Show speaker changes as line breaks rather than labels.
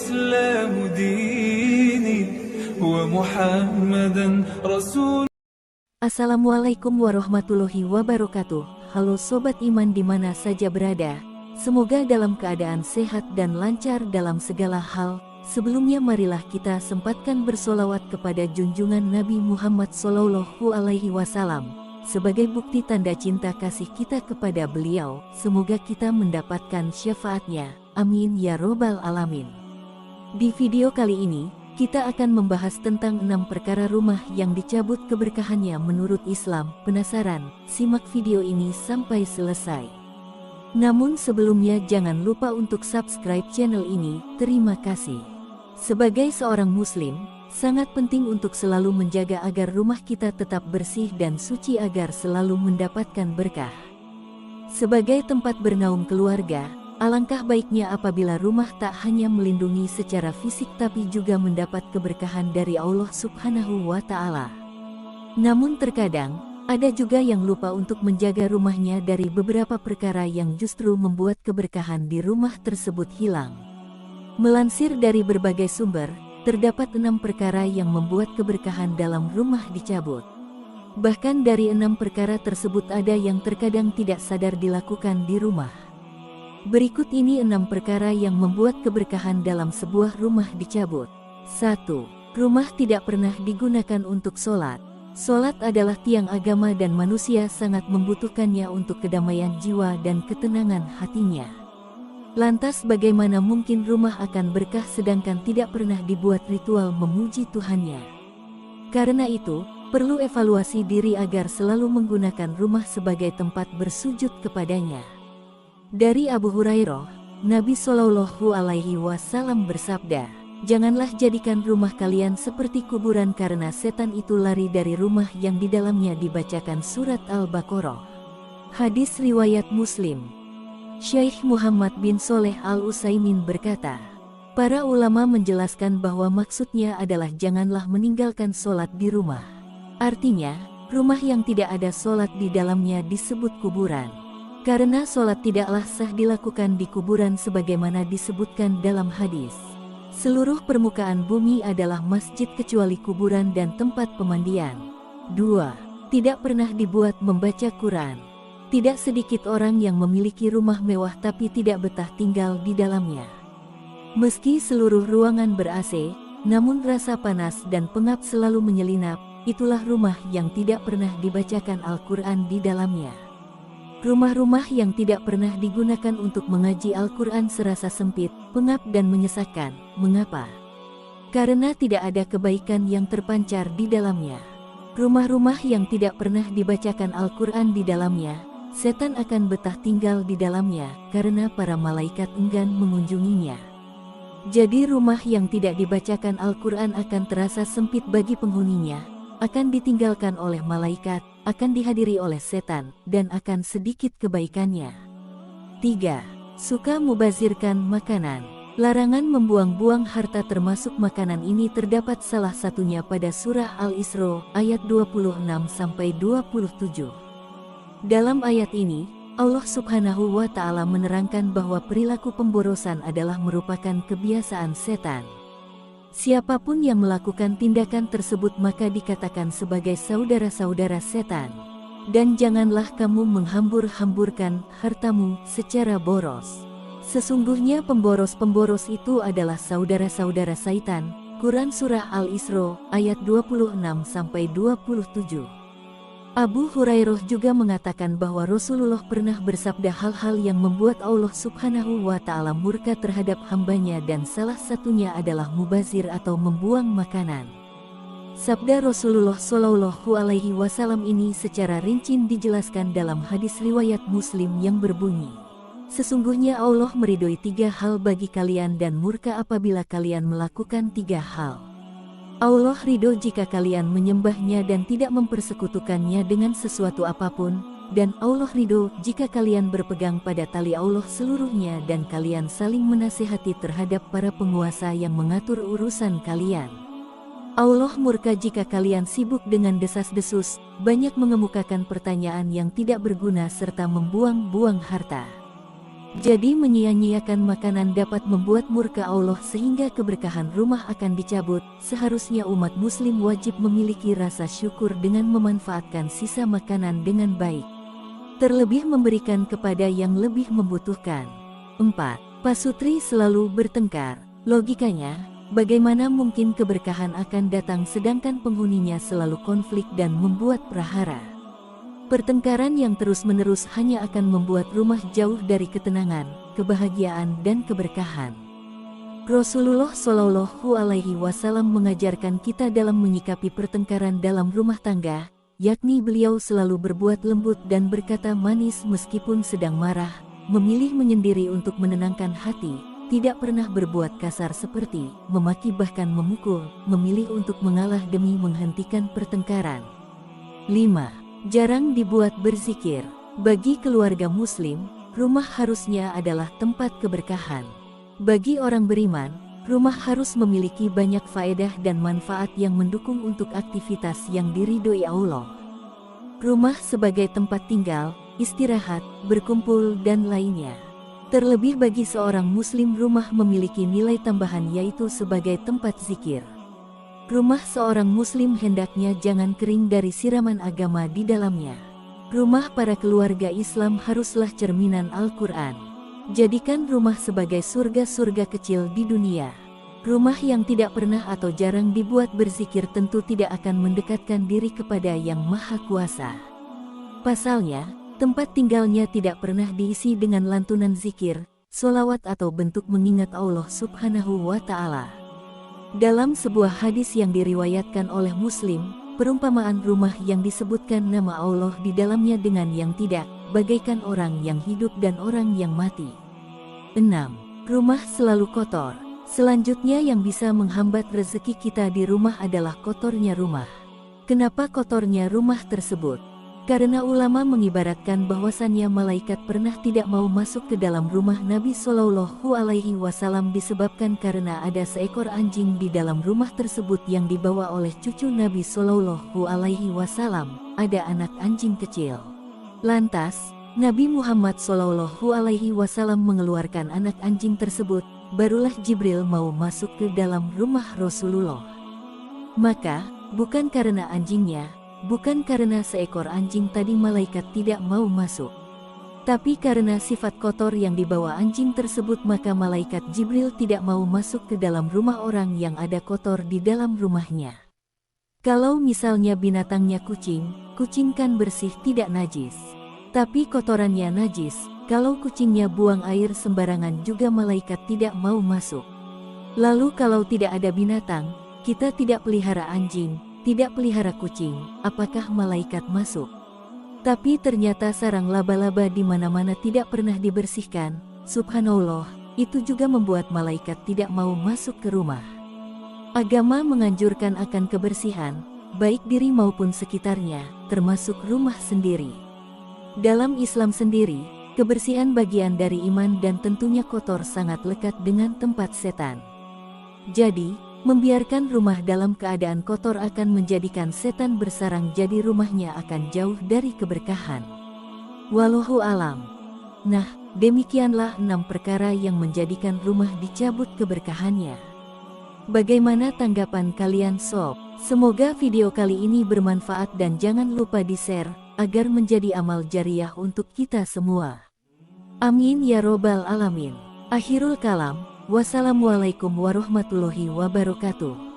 الإسلام ديني ومحمدا رسول.
Assalamualaikum warahmatullahi wabarakatuh. Halo sobat iman di mana saja berada. Semoga dalam keadaan sehat dan lancar dalam segala hal. Sebelumnya marilah kita sempatkan bersolawat kepada junjungan Nabi Muhammad SAW sebagai bukti tanda cinta kasih kita kepada beliau. Semoga kita mendapatkan syafaatnya. Amin ya robbal alamin. Di video kali ini kita akan membahas tentang 6 perkara rumah yang dicabut keberkahannya menurut Islam. Penasaran? Simak video ini sampai selesai. Namun sebelumnya jangan lupa untuk subscribe channel ini. Terima kasih. Sebagai seorang muslim, sangat penting untuk selalu menjaga agar rumah kita tetap bersih dan suci agar selalu mendapatkan berkah. Sebagai tempat bernaung keluarga, alangkah baiknya apabila rumah tak hanya melindungi secara fisik tapi juga mendapat keberkahan dari Allah Subhanahu wa Ta'ala. Namun terkadang, ada juga yang lupa untuk menjaga rumahnya dari beberapa perkara yang justru membuat keberkahan di rumah tersebut hilang. Melansir dari berbagai sumber, terdapat 6 perkara yang membuat keberkahan dalam rumah dicabut. Bahkan dari 6 perkara tersebut ada yang terkadang tidak sadar dilakukan di rumah. Berikut ini 6 perkara yang membuat keberkahan dalam sebuah rumah dicabut. 1. Rumah tidak pernah digunakan untuk sholat. Sholat adalah tiang agama dan manusia sangat membutuhkannya untuk kedamaian jiwa dan ketenangan hatinya. Lantas bagaimana mungkin rumah akan berkah sedangkan tidak pernah dibuat ritual memuji Tuhannya? Karena itu, perlu evaluasi diri agar selalu menggunakan rumah sebagai tempat bersujud kepadanya. Dari Abu Hurairah, Nabi Shallallahu Alaihi Wasallam bersabda, "Janganlah jadikan rumah kalian seperti kuburan karena setan itu lari dari rumah yang di dalamnya dibacakan surat Al-Baqarah." Hadis riwayat Muslim. Syekh Muhammad bin Shaleh Al-Utsaimin berkata, para ulama menjelaskan bahwa maksudnya adalah janganlah meninggalkan sholat di rumah. Artinya, rumah yang tidak ada sholat di dalamnya disebut kuburan. Karena sholat tidaklah sah dilakukan di kuburan sebagaimana disebutkan dalam hadis. Seluruh permukaan bumi adalah masjid kecuali kuburan dan tempat pemandian. 2. Tidak pernah dibuat membaca Quran. Tidak sedikit orang yang memiliki rumah mewah tapi tidak betah tinggal di dalamnya. Meski seluruh ruangan ber-AC, namun rasa panas dan pengap selalu menyelinap. Itulah rumah yang tidak pernah dibacakan Al-Quran di dalamnya. Rumah-rumah yang tidak pernah digunakan untuk mengaji Al-Quran serasa sempit, pengap dan menyesakkan. Mengapa? Karena tidak ada kebaikan yang terpancar di dalamnya. Rumah-rumah yang tidak pernah dibacakan Al-Quran di dalamnya, setan akan betah tinggal di dalamnya karena para malaikat enggan mengunjunginya. Jadi rumah yang tidak dibacakan Al-Quran akan terasa sempit bagi penghuninya, akan ditinggalkan oleh malaikat, akan dihadiri oleh setan, dan akan sedikit kebaikannya. 3. Suka mubazirkan makanan. Larangan membuang-buang harta termasuk makanan ini terdapat salah satunya pada surah Al-Isra ayat 26-27. Dalam ayat ini, Allah Subhanahu wa Ta'ala menerangkan bahwa perilaku pemborosan adalah merupakan kebiasaan setan. Siapapun yang melakukan tindakan tersebut maka dikatakan sebagai saudara-saudara setan. Dan janganlah kamu menghambur-hamburkan hartamu secara boros. Sesungguhnya pemboros-pemboros itu adalah saudara-saudara syaitan. Quran Surah Al-Isra ayat 26-27. Abu Hurairah juga mengatakan bahwa Rasulullah pernah bersabda hal-hal yang membuat Allah Subhanahu wa Ta'ala murka terhadap hambanya dan salah satunya adalah mubazir atau membuang makanan. Sabda Rasulullah Shallallahu Alaihi Wasallam ini secara rinci dijelaskan dalam hadis riwayat Muslim yang berbunyi, sesungguhnya Allah meridhoi 3 hal bagi kalian dan murka apabila kalian melakukan 3 hal. Allah ridho jika kalian menyembahnya dan tidak mempersekutukannya dengan sesuatu apapun, dan Allah ridho jika kalian berpegang pada tali Allah seluruhnya dan kalian saling menasihati terhadap para penguasa yang mengatur urusan kalian. Allah murka jika kalian sibuk dengan desas-desus, banyak mengemukakan pertanyaan yang tidak berguna serta membuang-buang harta. Jadi menyia-nyiakan makanan dapat membuat murka Allah sehingga keberkahan rumah akan dicabut. Seharusnya umat muslim wajib memiliki rasa syukur dengan memanfaatkan sisa makanan dengan baik. Terlebih memberikan kepada yang lebih membutuhkan. 4. Pasutri selalu bertengkar. Logikanya, bagaimana mungkin keberkahan akan datang sedangkan penghuninya selalu konflik dan membuat prahara? Pertengkaran yang terus-menerus hanya akan membuat rumah jauh dari ketenangan, kebahagiaan dan keberkahan. Rasulullah Shallallahu Alaihi Wasallam mengajarkan kita dalam menyikapi pertengkaran dalam rumah tangga, yakni beliau selalu berbuat lembut dan berkata manis meskipun sedang marah, memilih menyendiri untuk menenangkan hati, tidak pernah berbuat kasar seperti memaki bahkan memukul, memilih untuk mengalah demi menghentikan pertengkaran. 5. Jarang dibuat berzikir. Bagi keluarga muslim, rumah harusnya adalah tempat keberkahan. Bagi orang beriman, rumah harus memiliki banyak faedah dan manfaat yang mendukung untuk aktivitas yang diridhoi Allah. Rumah sebagai tempat tinggal, istirahat, berkumpul dan lainnya. Terlebih bagi seorang muslim rumah memiliki nilai tambahan yaitu sebagai tempat zikir. Rumah seorang muslim hendaknya jangan kering dari siraman agama di dalamnya. Rumah para keluarga Islam haruslah cerminan Al-Quran. Jadikan rumah sebagai surga-surga kecil di dunia. Rumah yang tidak pernah atau jarang dibuat berzikir tentu tidak akan mendekatkan diri kepada Yang Maha Kuasa. Pasalnya, tempat tinggalnya tidak pernah diisi dengan lantunan zikir, sholawat atau bentuk mengingat Allah Subhanahu wa Ta'ala. Dalam sebuah hadis yang diriwayatkan oleh Muslim, perumpamaan rumah yang disebutkan nama Allah di dalamnya dengan yang tidak, bagaikan orang yang hidup dan orang yang mati. 6. Rumah selalu kotor. Selanjutnya yang bisa menghambat rezeki kita di rumah adalah kotornya rumah. Kenapa kotornya rumah tersebut? Karena ulama mengibaratkan bahwasannya malaikat pernah tidak mau masuk ke dalam rumah Nabi Shallallahu Alaihi Wasallam disebabkan karena ada seekor anjing di dalam rumah tersebut yang dibawa oleh cucu Nabi Shallallahu Alaihi Wasallam, ada anak anjing kecil. Lantas, Nabi Muhammad Shallallahu Alaihi Wasallam mengeluarkan anak anjing tersebut, barulah Jibril mau masuk ke dalam rumah Rasulullah. Maka, bukan karena anjingnya, bukan karena seekor anjing tadi malaikat tidak mau masuk. Tapi karena sifat kotor yang dibawa anjing tersebut maka malaikat Jibril tidak mau masuk ke dalam rumah orang yang ada kotor di dalam rumahnya. Kalau misalnya binatangnya kucing, kucing kan bersih tidak najis. Tapi kotorannya najis, kalau kucingnya buang air sembarangan juga malaikat tidak mau masuk. Lalu kalau tidak ada binatang, kita tidak pelihara anjing, tidak pelihara kucing, apakah malaikat masuk? Tapi ternyata sarang laba-laba di mana-mana tidak pernah dibersihkan. Subhanallah, itu juga membuat malaikat tidak mau masuk ke rumah. Agama menganjurkan akan kebersihan, baik diri maupun sekitarnya, termasuk rumah sendiri. Dalam Islam sendiri, kebersihan bagian dari iman dan tentunya kotor sangat lekat dengan tempat setan. Jadi, membiarkan rumah dalam keadaan kotor akan menjadikan setan bersarang jadi rumahnya akan jauh dari keberkahan. Wallahu alam. Nah, demikianlah 6 perkara yang menjadikan rumah dicabut keberkahannya. Bagaimana tanggapan kalian sob? Semoga video kali ini bermanfaat dan jangan lupa di-share, agar menjadi amal jariah untuk kita semua. Amin ya robbal alamin. Akhirul kalam. Wassalamualaikum warahmatullahi wabarakatuh.